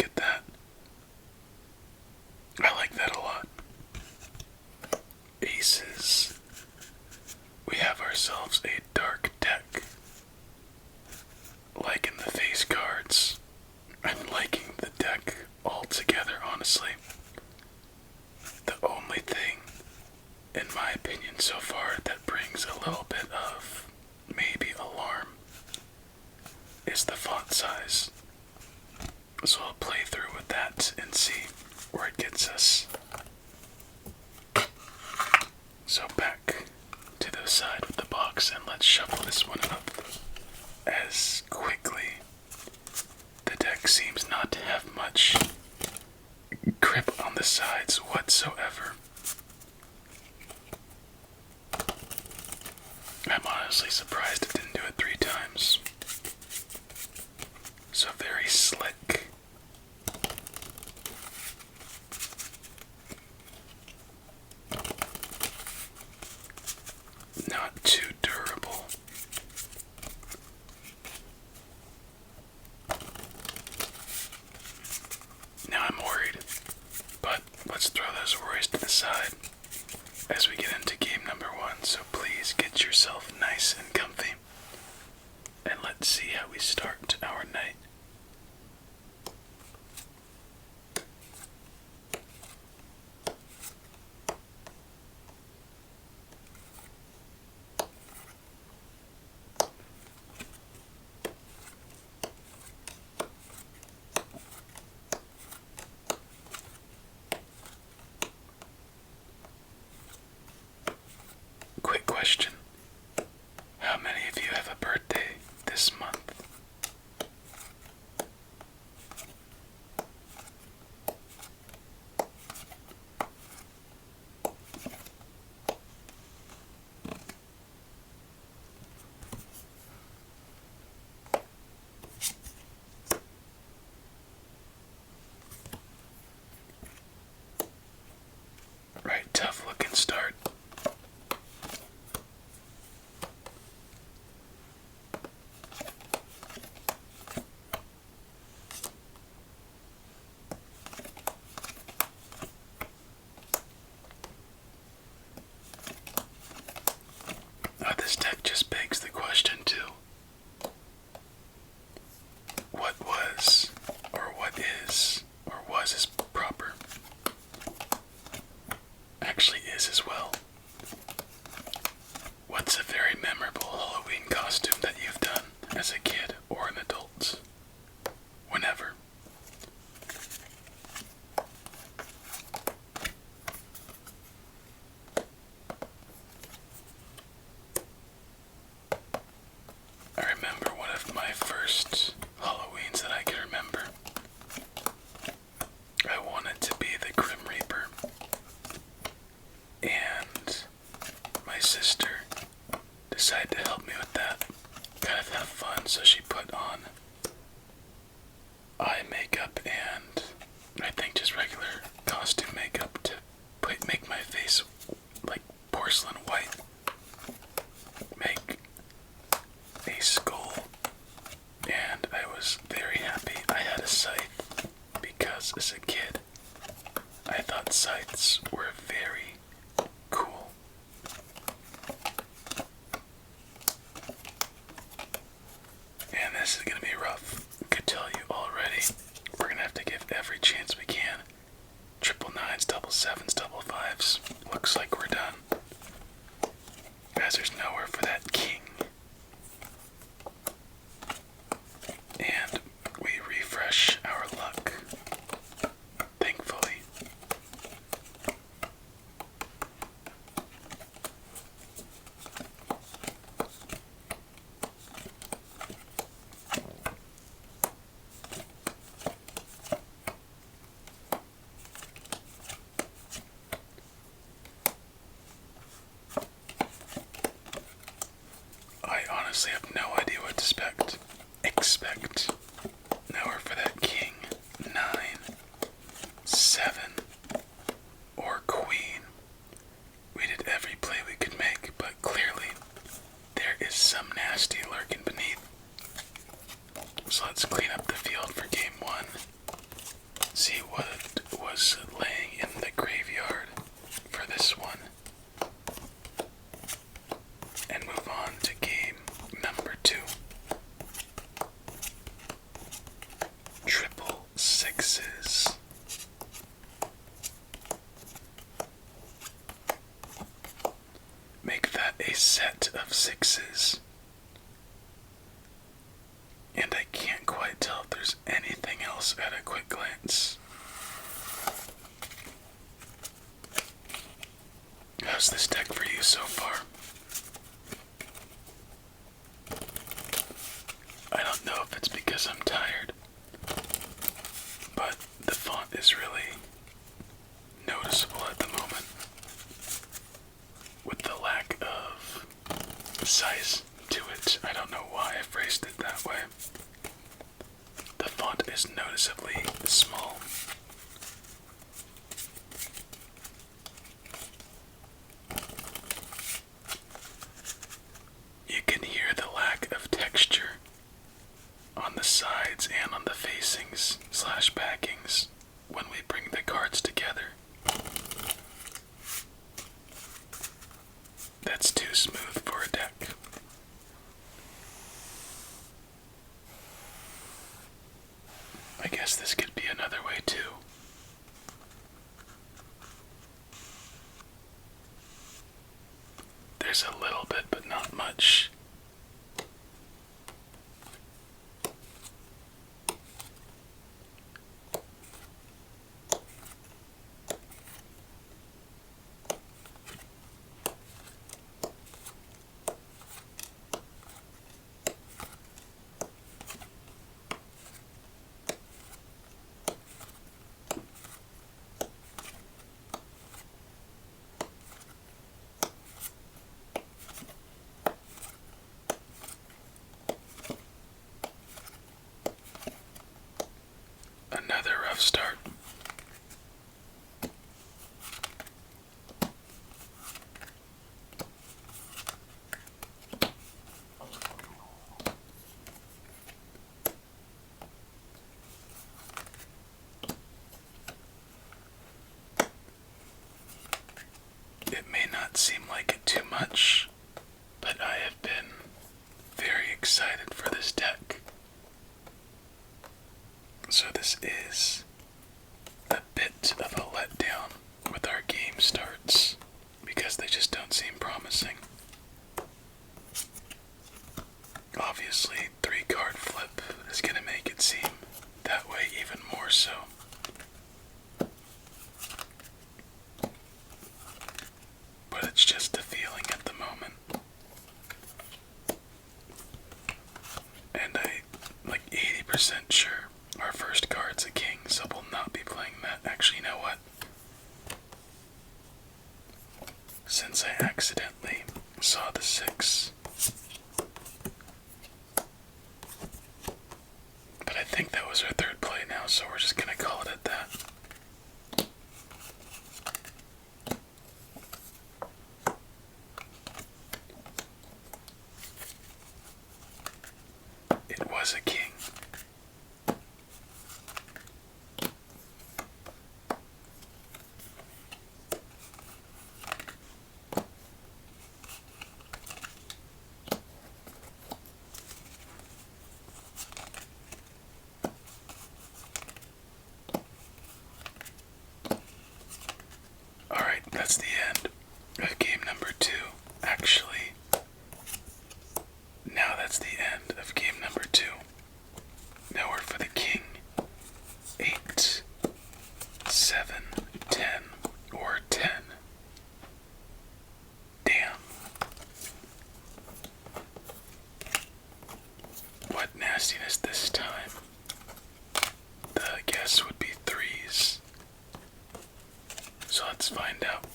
at that. I like that a lot. Aces. We have ourselves a dark deck. Liking the face cards. I'm liking the deck altogether, honestly. The only thing, in my opinion so far, that brings a little bit of maybe alarm is the font size. So I'll play through with that and see where it gets us. So back to the side of the box and let's shuffle this one up as quickly. The deck seems not to have much grip on the sides whatsoever. I'm honestly surprised it didn't do it 3 times. So very slick. Not too durable. Now I'm worried, but let's throw those worries to the side as we get into game number 1. So please get yourself nice and comfy, and let's see how we start our night. Quick question. How many of you have a birthday this month? Right, tough looking start. This deck just begs the question too. What was, or what is, or was proper? Actually is as well. What's a very memorable Halloween costume that you've done as a kid or an adult? Whenever. I remember one of my first Halloweens that I can remember. I wanted to be the Grim Reaper. And my sister decided to help me with that. Kind of have fun, so she put on eye makeup and I think just regular costume makeup to make my face like porcelain white. Make a skull, and I was very happy I had a scythe because as a kid I thought scythes were very cool. And this is gonna be rough. I could tell you already. We're gonna have to give every chance we can. Triple nines, double sevens, double fives. Looks like we're done. Guys, there's nowhere for that king. And we refresh our luck. Thankfully. sixes. Make that a set of sixes. And I can't quite tell if there's anything else at a quick glance. How's this deck for you so far? I don't know if it's because I'm tired, but the font is really noticeable at the moment. With the lack of size to it, I don't know why I phrased it that way. The font is noticeably small. You can hear the lack of texture on the sides and on the facings slash backings when we bring the cards together. That's too smooth for a deck. I guess this could be another way too. There's a little bit, but not much. Another rough start. It may not seem like it too much, but I have been very excited for this deck. So this is a bit of a letdown with our game starts because they just don't seem promising. Obviously, 3-card flip is going to make it seem that way even more so. But it's just a feeling at the moment. And I'm like 80% sure our first card's a king, so we'll not be playing that. Actually, you know what? Since I accidentally saw the 6. But I think that was our third play now, so we're just gonna call it at that. It was a king. Alright, that's the end of game number 2. Actually, now that's the end of game number 2. Now we're for the king. 8, 7, 10, or 10. Damn. What nastiness this time? The guess would be 3s. So let's find out.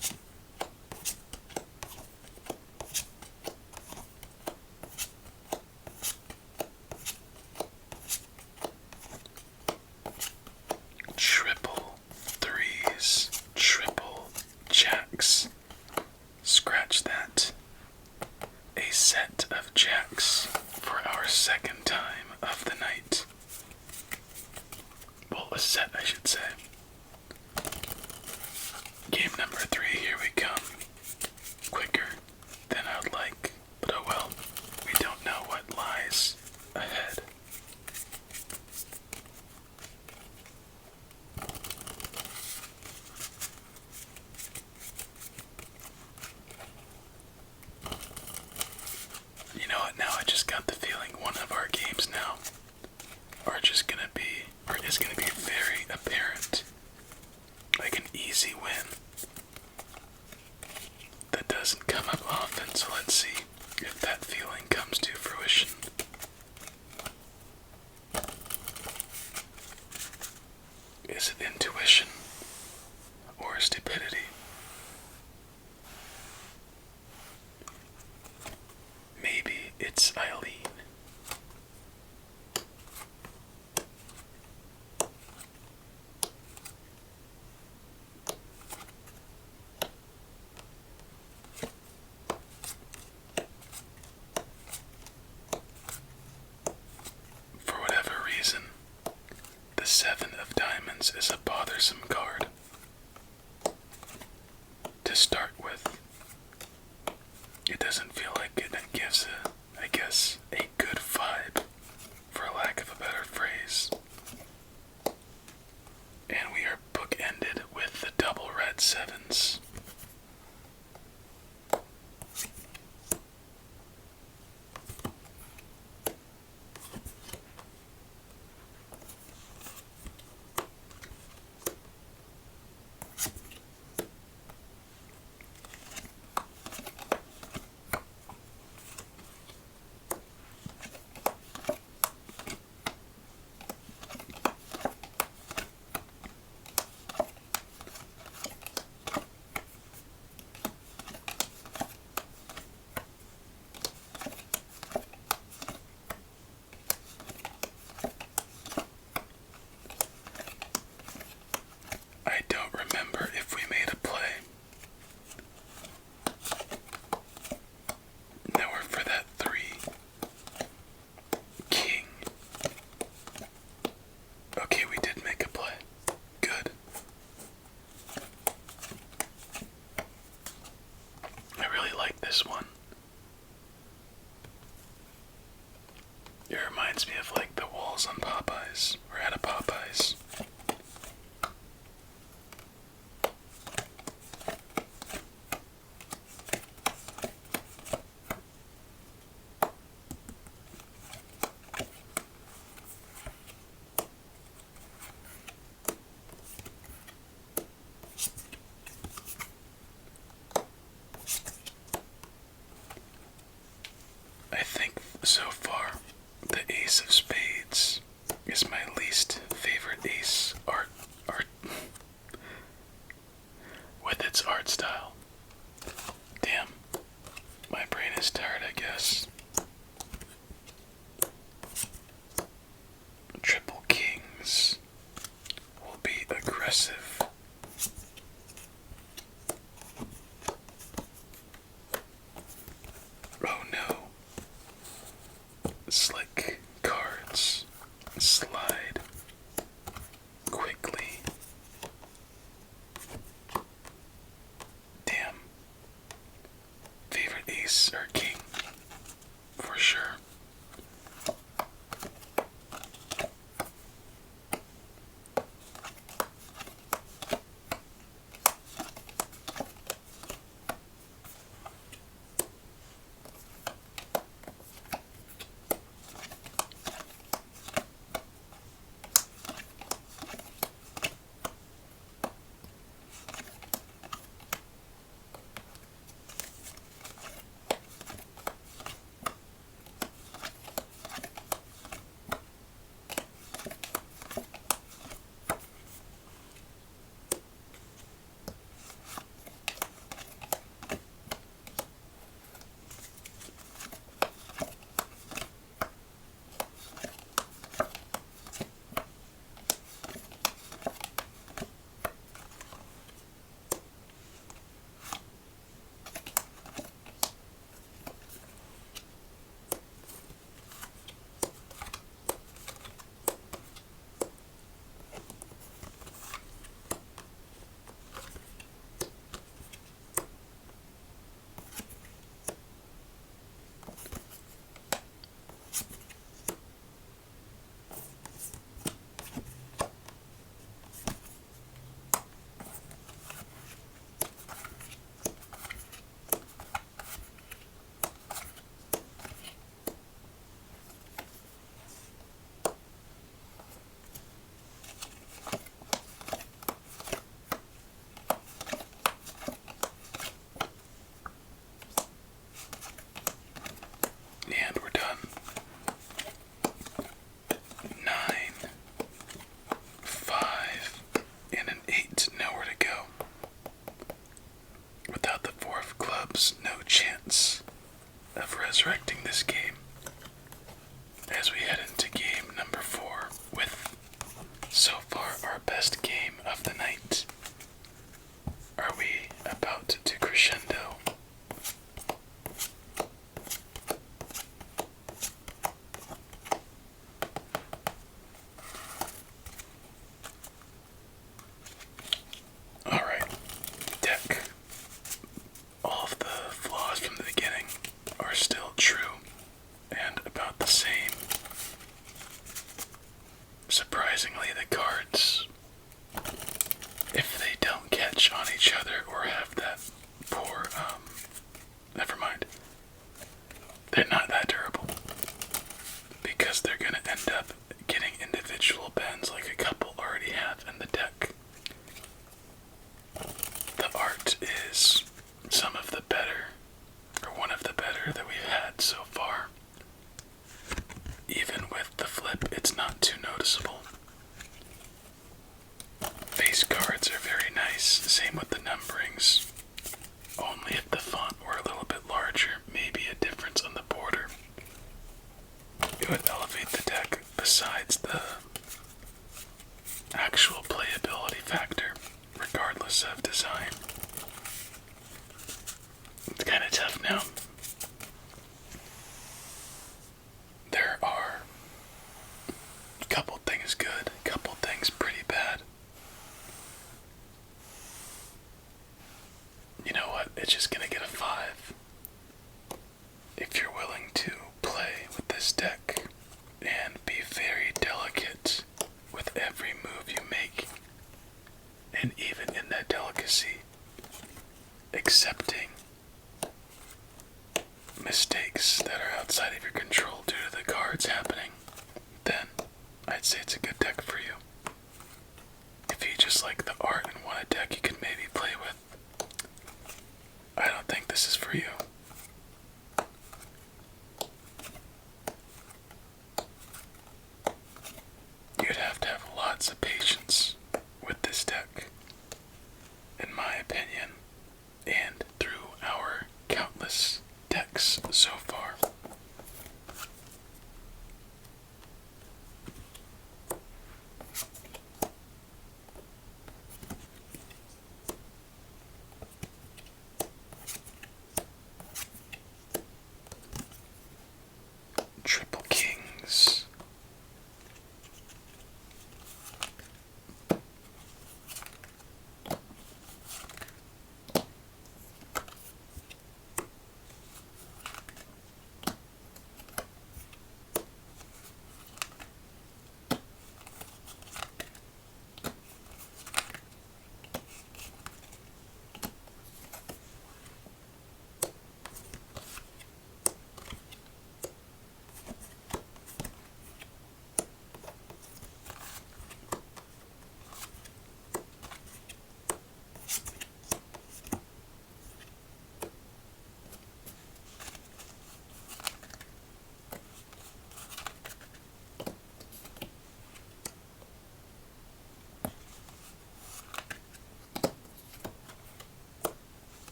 Triple 3s, triple jacks. Scratch that. A set of jacks for our second time of the night. Well, a set, I should say. Game number 3, here we come. Quicker than I would like, but oh well, we don't know what lies ahead. Is it intuition or stupidity? Maybe it's Eileen. For whatever reason, the Seven of Diamonds is a bothersome card to start with. It doesn't feel like it gives I guess, a good vibe, for lack of a better phrase. And we are bookended with the double red sevens. I don't remember if we made a play. Now we're for that 3. King. Okay, we did make a play. Good. I really like this one. It reminds me of like the walls on Popeyes, or at a Popeyes. I think so far the Ace of Spades is my least favorite ace art with its art style. Damn, my brain is tired, I guess. Triple Kings will be aggressive. Oh no. Slick cards slide quickly. Damn. Favorite ace or king? For sure. bunch on each other or have that poor, never mind. They're not that durable because they're going to end up getting individual bends like a couple already have in the deck. The art is some of the better, or one of the better that we've had so far. Even with the flip, it's not too noticeable. Face cards are very nice, same with the numberings. Only if the font were a little bit larger, maybe a difference on the border. It would elevate the deck besides the actual playability factor, regardless of design. It's kind of tough now. There are a couple things good, a couple things pretty bad. You know what? It's just gonna get a 5. If you're willing to play with this deck and be very delicate with every move you make, and even in that delicacy, accepting mistakes that are outside of your control due to the cards happening, then I'd say it's a good deck for you. If you just like the art and want a deck you can maybe play with, I don't think this is for you. You'd have to have lots of patience with this deck, in my opinion, and through our countless decks so far. Triple Kings.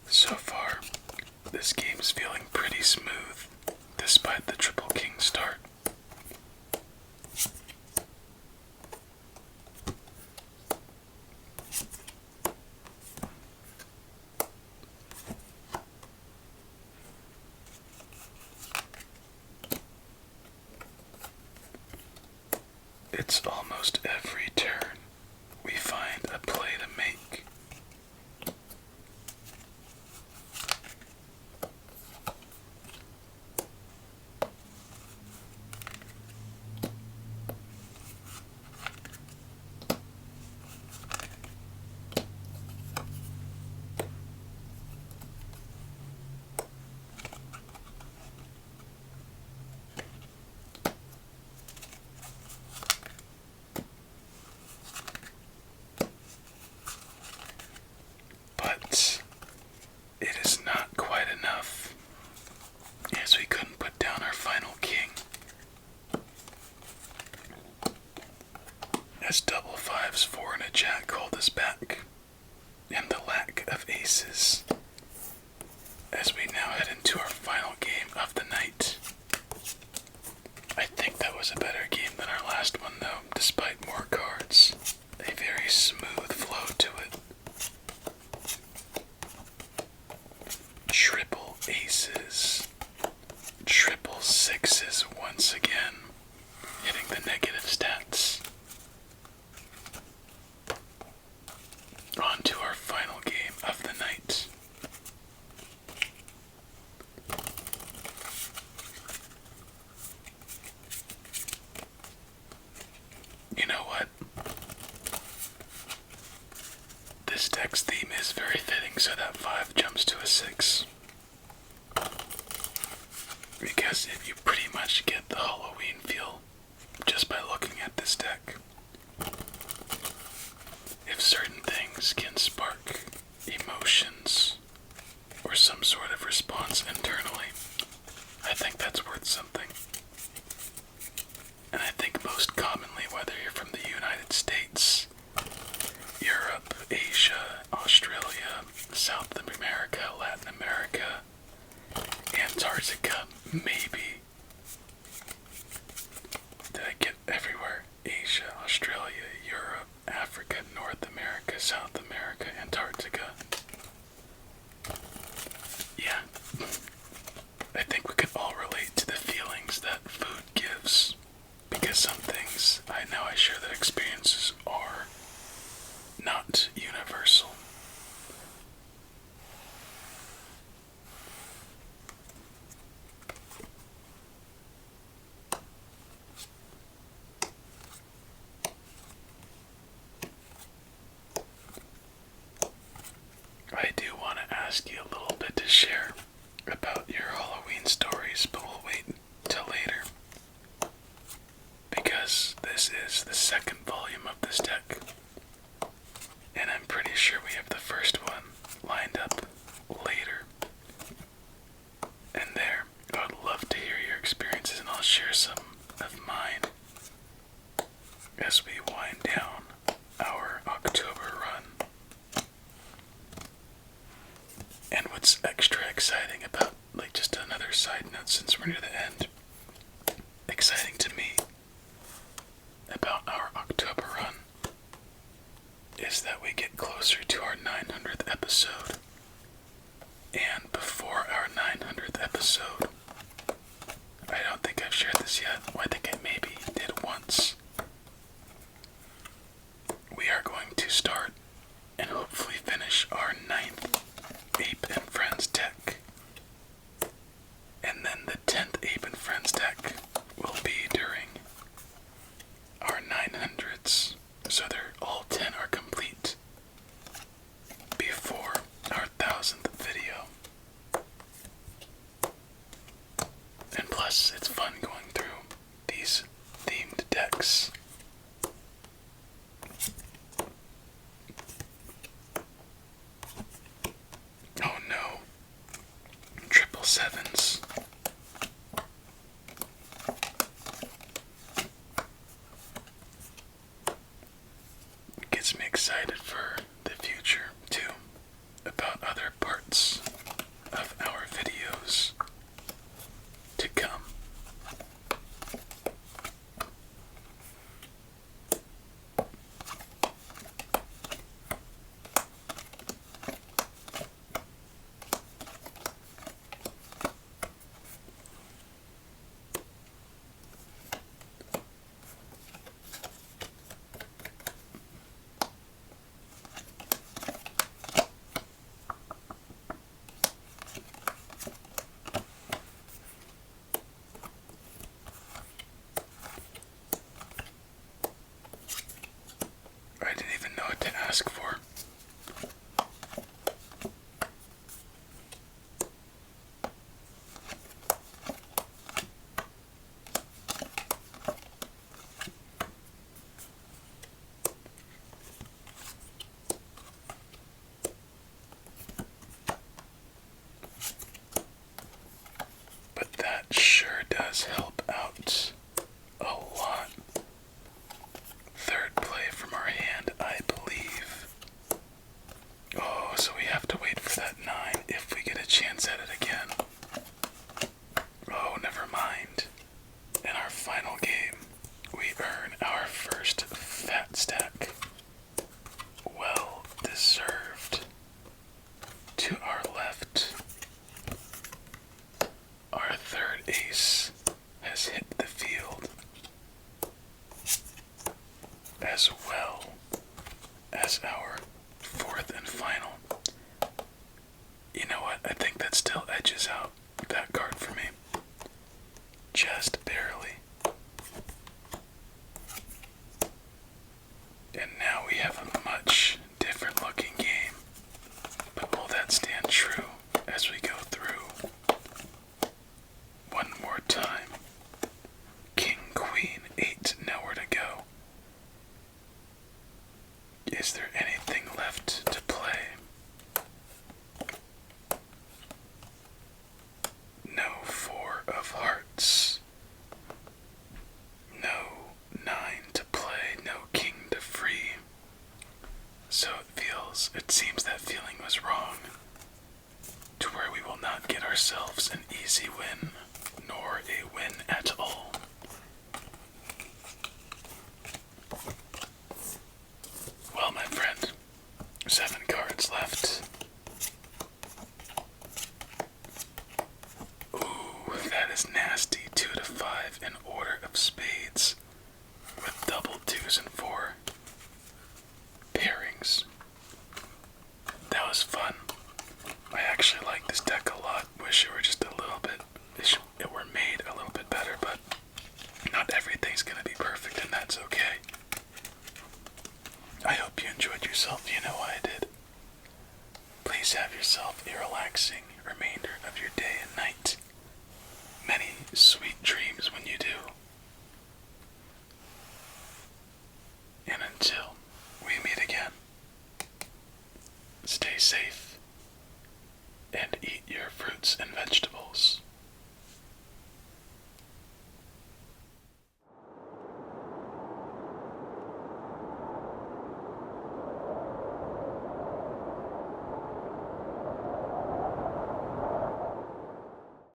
So far, this game's feeling pretty smooth, despite the Triple King start. It's almost every turn we find a play to make. But it is not quite enough, as we couldn't put down our final king, as double fives, 4 and a jack hold us back, and the lack of aces, as we now head into our final game of the night. I think that was a better game than our last one though, despite more cards. A very smooth flow to it. Triple aces, triple sixes once again, hitting the negative stats. On to our final game of the night. that 5 jumps to a 6. Because if you pretty much get the Halloween feel just by looking at this deck. If certain things can spark emotions or some sort of response internally, I think that's worth something. And I think most commonly, whether you're from the United States, Europe, Asia, Australia, South America, Latin America, Antarctica, maybe. Did I get everywhere? Asia, Australia, Europe, Africa, North America, South America, Antarctica. Yeah. I think we can all relate to the feelings that food gives. Because some things I know I share that experiences are not universal. I do want to ask you a little bit to share about your Halloween stories, but we'll wait till later. Because this is the second volume of this deck. And I'm pretty sure we have the first one lined up later. And there, I would love to hear your experiences, and I'll share some of mine as we wind down our October run. And what's extra exciting about, like just another side note since we're near the end, exciting to me about our October run is that we get closer to our 900th episode. And before our 900th episode, I don't think I've shared this yet. Well, I think I maybe did once. We are going to start and hopefully finish our 9th Ape and Friends deck. And then the 10th Ape and Friends deck will be during our 900s. So they're all 10 are complete before our 1000th video. And plus, it's fun going through these themed decks. Oh no. 777s. Gets me excited for the future, too, about other parts of our videos to come. I didn't even know what to ask for. But that sure does help out a lot. Third play from our hand, I believe. Oh, so we have to wait for that 9 if we get a chance at it again. Oh, never mind. In our final game, we earn our first fat stack. Well deserved. To our left, our third ace has hit the field, as well as our fourth and final. You know what? I think that still edges out that card for me. Just barely. And now we have a much different looking game. But will that stand No four of hearts. No nine to play, no king to free. So it seems that feeling was wrong, to where we will not get ourselves an easy win, nor a win at all. Well, my friend, 7 cards left. Ooh, that is nasty. 2 to 5 in order of spades, with double 2s and 4 pairings. That was fun. I actually like this deck a lot. Wish it were just a little bit, it were made a little bit better, but not everything's gonna be perfect, and that's okay. I hope you enjoyed yourself. You know I did. Please have yourself a relaxing remainder of your day and night. Many sweet dreams when you do. And until we meet again, stay safe and eat your fruits and vegetables.